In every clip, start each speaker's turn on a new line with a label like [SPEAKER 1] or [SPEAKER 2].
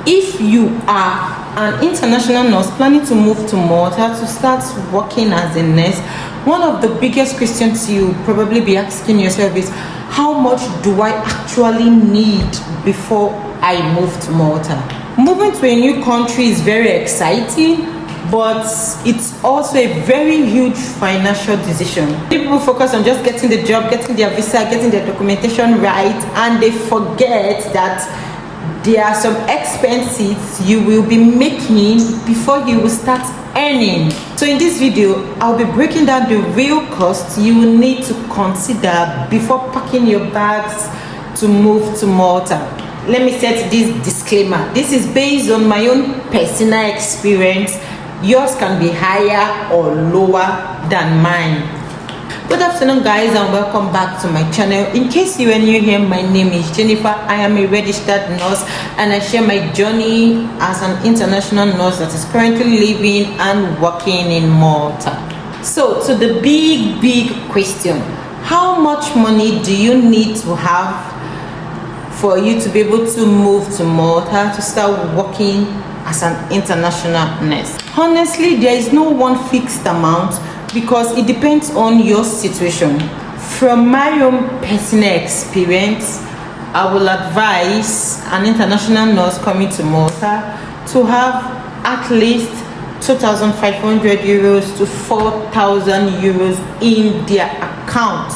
[SPEAKER 1] If you are an international nurse planning to move to Malta to start working as a nurse, one of the biggest questions you probably be asking yourself is, how much do I actually need before I move to Malta? Moving to a new country is very exciting, but it's also a very huge financial decision. People focus on just getting the job, getting their visa, getting their documentation right, and they forget that there are some expenses you will be making before you will start earning. So in this video, I'll be breaking down the real costs you will need to consider before packing your bags to move to Malta. Let me set this disclaimer. This is based on my own personal experience. Yours can be higher or lower than mine. Good afternoon, guys, and welcome back to my channel. In case you are new here, my name is Jennifer. I am a registered nurse and I share my journey as an international nurse that is currently living and working in Malta. So to the big question, how much money do you need to have for you to be able to move to Malta to start working as an international nurse? Honestly, there is no one fixed amount because it depends on your situation. From my own personal experience, I will advise an international nurse coming to Malta to have at least 2,500 euros to 4,000 euros in their account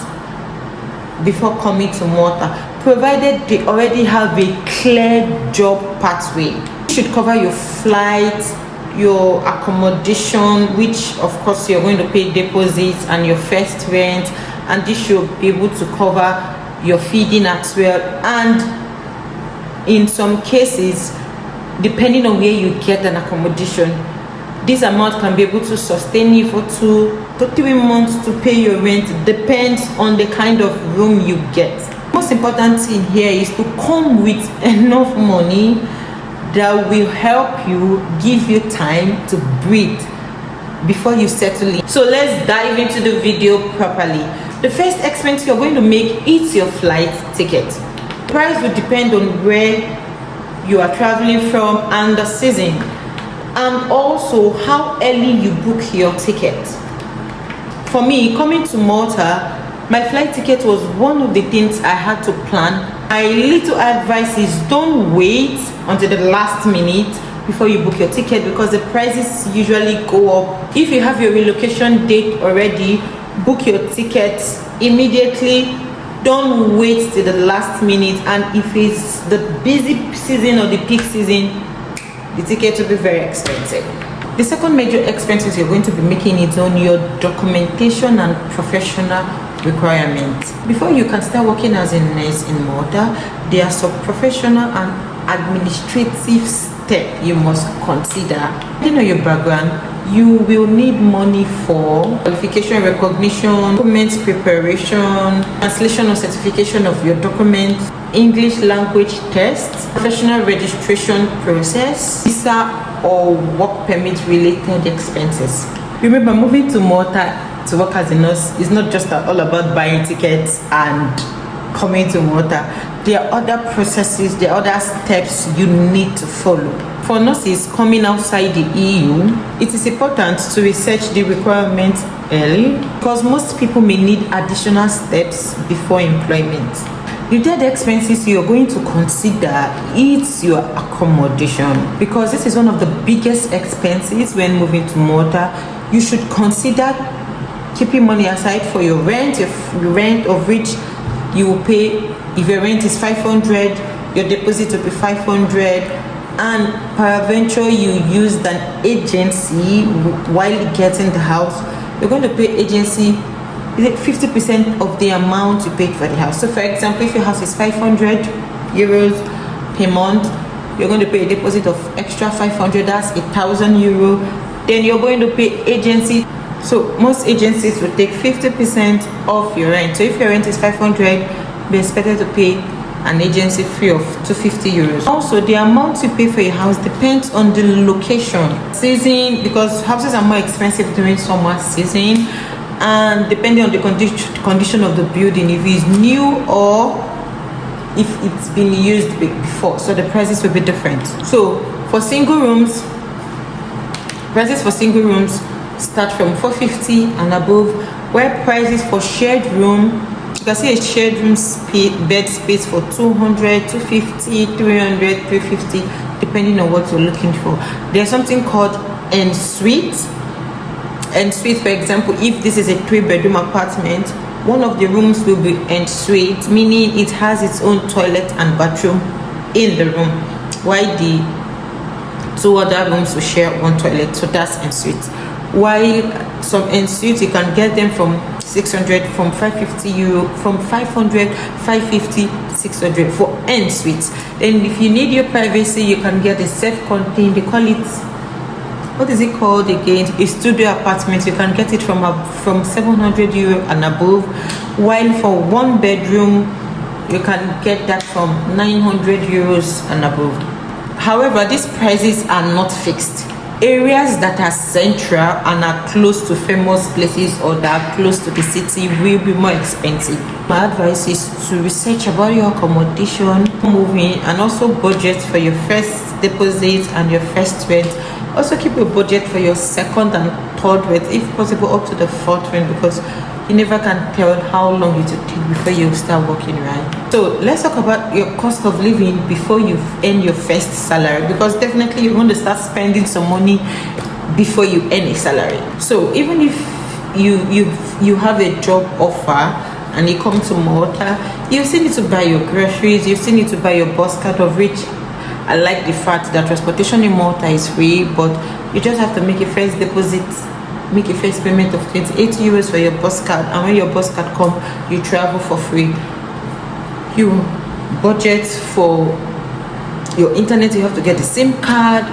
[SPEAKER 1] before coming to Malta, provided they already have a clear job pathway. You should cover your flights, your accommodation, which of course you're going to pay deposits, and your first rent, and this should be able to cover your feeding as well. And in some cases, depending on where you get an accommodation, this amount can be able to sustain you for 2 to 3 months to pay your rent. Depends on the kind of room you get. Most important thing here is to come with enough money that will help you, give you time to breathe before you settle in. So let's dive into the video properly. The first expense you're going to make is your flight ticket. Price will depend on where you are traveling from and the season, and also how early you book your ticket. For me, coming to Malta, my flight ticket was one of the things I had to plan. My little advice is don't wait until the last minute before you book your ticket, because the prices usually go up. If you have your relocation date already, book your tickets immediately. Don't wait till the last minute, and if it's the busy season or the peak season, the ticket will be very expensive. The second major expenses you're going to be making is on your documentation and professional requirements. Before you can start working as a nurse in Malta, there are some professional and administrative steps you must consider. Depending on your background, you will need money for qualification recognition, documents preparation, translation or certification of your documents, English language tests, professional registration process, visa or work permit related expenses. Remember, moving to Malta to work as a nurse is not just all about buying tickets and coming to Malta. There are other processes, there are other steps you need to follow. For nurses coming outside the EU, it is important to research the requirements early, because most people may need additional steps before employment. The third expenses you're going to consider is your accommodation, because this is one of the biggest expenses when moving to Malta. You should consider keeping money aside for your rent, of which you will pay. If your rent is 500, your deposit will be 500, and peradventure you used an agency while getting the house, you're going to pay agency 50% of the amount you paid for the house. So for example, if your house is 500 euros per month, you're going to pay a deposit of extra 500, that's 1,000 euro. Then you're going to pay agency. So most agencies will take 50% of your rent. So if your rent is 500, be expected to pay an agency fee of 250 euros. Also, the amount you pay for your house depends on the location, season, because houses are more expensive during summer season, and depending on the condition of the building, if it's new or if it's been used before, so the prices will be different. So for single rooms, prices for single rooms start from 450 and above, where prices for shared room, you can see a shared room bed space for 200, 250, 300, 350, depending on what you're looking for. There's something called en-suite. En-suite, for example, if this is a 3-bedroom apartment, one of the rooms will be en-suite, meaning it has its own toilet and bathroom in the room, while the 2 other rooms will share one toilet. So that's en-suite. While some en-suites, you can get them from 600, from 550 euro, from 500, 550, 600 for en-suites. Then if you need your privacy, you can get a self-contained, they call it, what is it called again, a studio apartment. You can get it from 700 euro and above, while for 1 bedroom you can get that from 900 euros and above. However, these prices are not fixed. Areas that are central and are close to famous places or that are close to the city will be more expensive. My advice is to research about your accommodation, moving, and also budget for your first deposit and your first rent. Also keep a budget for your second and third rent, if possible up to the 4th rent, because you never can tell how long it will take before you start working, right? So let's talk about your cost of living before you earn your first salary, because definitely you're going to start spending some money before you earn a salary. So even if you have a job offer and you come to Malta, you still need to buy your groceries, you still need to buy your bus card, of which I like the fact that transportation in Malta is free, but you just have to make a first deposit, make a first payment of 28 euros for your bus card, and when your bus card comes, you travel for free. You budget for your internet, you have to get the SIM card,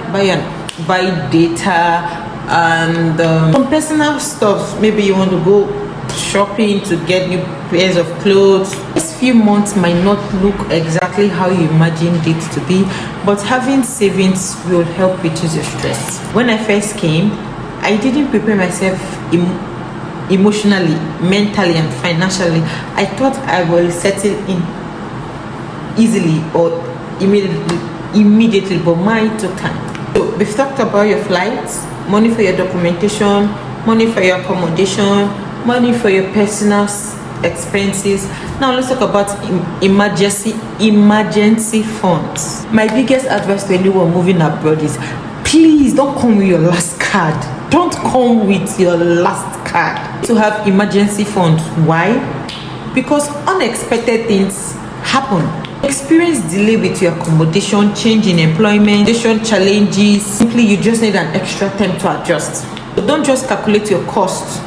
[SPEAKER 1] buy data, and some personal stuff. Maybe you want to go shopping to get new pairs of clothes. This few months might not look exactly how you imagined it to be, but having savings will help reduce your stress. When I first came, I didn't prepare myself emotionally, mentally, and financially. I thought I will settle in easily or immediately, but mine took time. So we've talked about your flights, money for your documentation, money for your accommodation, money for your personal expenses. Now let's talk about emergency funds. My biggest advice to anyone moving abroad is, please don't come with your last card. Don't come with your last card. To have emergency funds. Why? Because unexpected things happen. Experience delay with your accommodation, change in employment, challenges. Simply, you just need an extra time to adjust. So don't just calculate your cost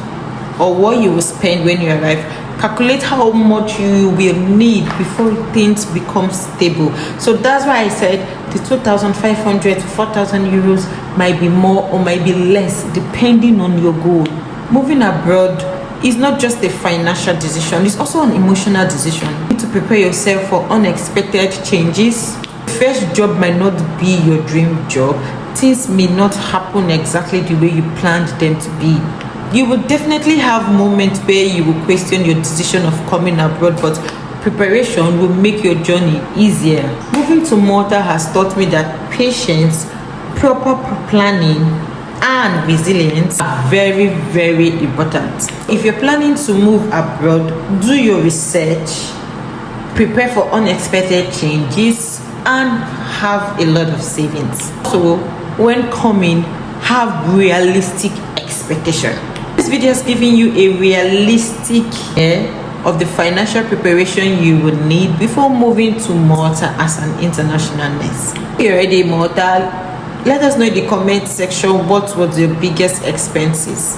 [SPEAKER 1] or what you will spend when you arrive. Calculate how much you will need before things become stable. So that's why I said the 2,500 to 4,000 euros might be more or might be less depending on your goal. Moving abroad is not just a financial decision, it's also an emotional decision. You need to prepare yourself for unexpected changes. The first job might not be your dream job. Things may not happen exactly the way you planned them to be. You will definitely have moments where you will question your decision of coming abroad, but preparation will make your journey easier. Moving to Malta has taught me that patience, proper planning, and resilience are very, very important. If you're planning to move abroad, do your research, prepare for unexpected changes, and have a lot of savings. So when coming, have realistic expectation. This video is giving you a realistic of the financial preparation you would need before moving to Malta as an international nurse. If you're already in Malta, let us know in the comment section what was your biggest expenses.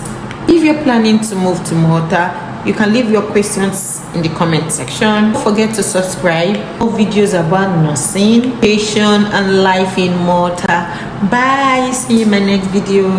[SPEAKER 1] If you're planning to move to Malta, you can leave your questions in the comment section. Don't forget to subscribe for videos about nursing, education, and life in Malta. Bye. See you in my next video.